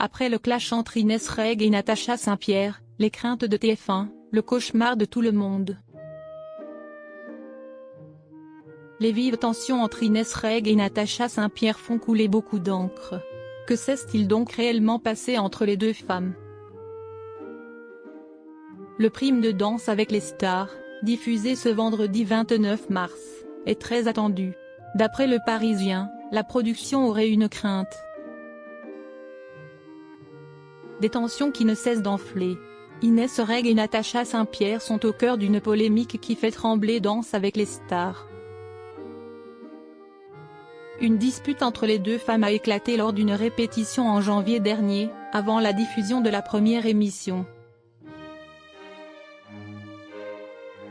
Après le clash entre Inès Reg et Natacha Saint-Pierre, les craintes de TF1, le cauchemar de tout le monde. Les vives tensions entre Inès Reg et Natacha Saint-Pierre font couler beaucoup d'encre. Que s'est-il donc réellement passé entre les deux femmes? Le prime de Danse avec les stars, diffusé ce vendredi 29 mars, est très attendu. D'après Le Parisien, la production aurait une crainte. Des tensions qui ne cessent d'enfler. Inès Reg et Natacha Saint-Pierre sont au cœur d'une polémique qui fait trembler Danse avec les stars. Une dispute entre les deux femmes a éclaté lors d'une répétition en janvier dernier, avant la diffusion de la première émission.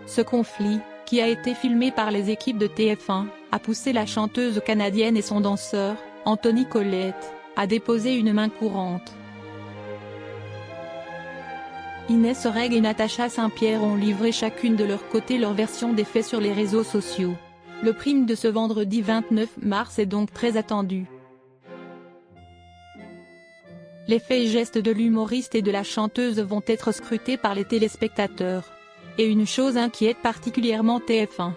Ce conflit, qui a été filmé par les équipes de TF1, a poussé la chanteuse canadienne et son danseur, Anthony Collette, à déposer une main courante. Inès Reg et Natacha Saint-Pierre ont livré chacune de leur côté leur version des faits sur les réseaux sociaux. Le prime de ce vendredi 29 mars est donc très attendu. Les faits et gestes de l'humoriste et de la chanteuse vont être scrutés par les téléspectateurs. Et une chose inquiète particulièrement TF1.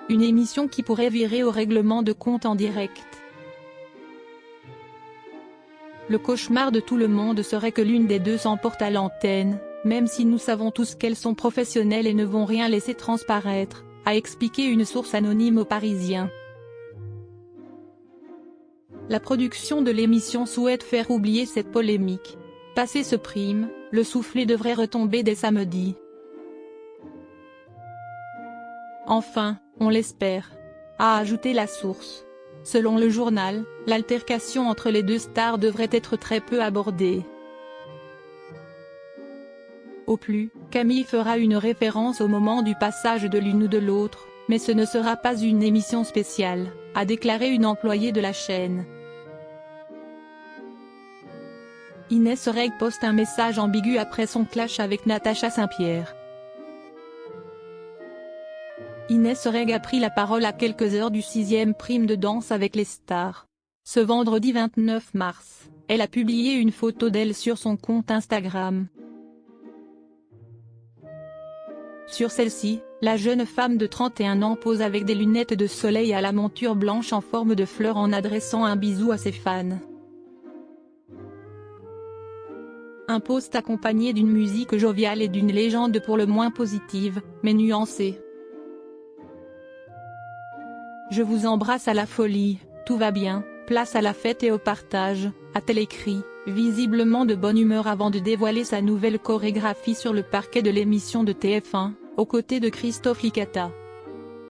Une émission qui pourrait virer au règlement de compte en direct. Le cauchemar de tout le monde serait que l'une des deux s'emporte à l'antenne, même si nous savons tous qu'elles sont professionnelles et ne vont rien laisser transparaître, a expliqué une source anonyme aux Parisiens. La production de l'émission souhaite faire oublier cette polémique. Passé ce prime, le soufflet devrait retomber dès samedi. Enfin, on l'espère, a ajouté la source. Selon le journal, l'altercation entre les deux stars devrait être très peu abordée. Au plus, Camille fera une référence au moment du passage de l'une ou de l'autre, mais ce ne sera pas une émission spéciale, a déclaré une employée de la chaîne. Inès Reg poste un message ambigu après son clash avec Natacha Saint-Pierre. Inès Reg a pris la parole à quelques heures du 6e prime de Danse avec les stars. Ce vendredi 29 mars, elle a publié une photo d'elle sur son compte Instagram. Sur celle-ci, la jeune femme de 31 ans pose avec des lunettes de soleil à la monture blanche en forme de fleur en adressant un bisou à ses fans. Un post accompagné d'une musique joviale et d'une légende pour le moins positive, mais nuancée. Je vous embrasse à la folie, tout va bien, place à la fête et au partage, a-t-elle écrit, visiblement de bonne humeur avant de dévoiler sa nouvelle chorégraphie sur le parquet de l'émission de TF1, aux côtés de Christophe Licata.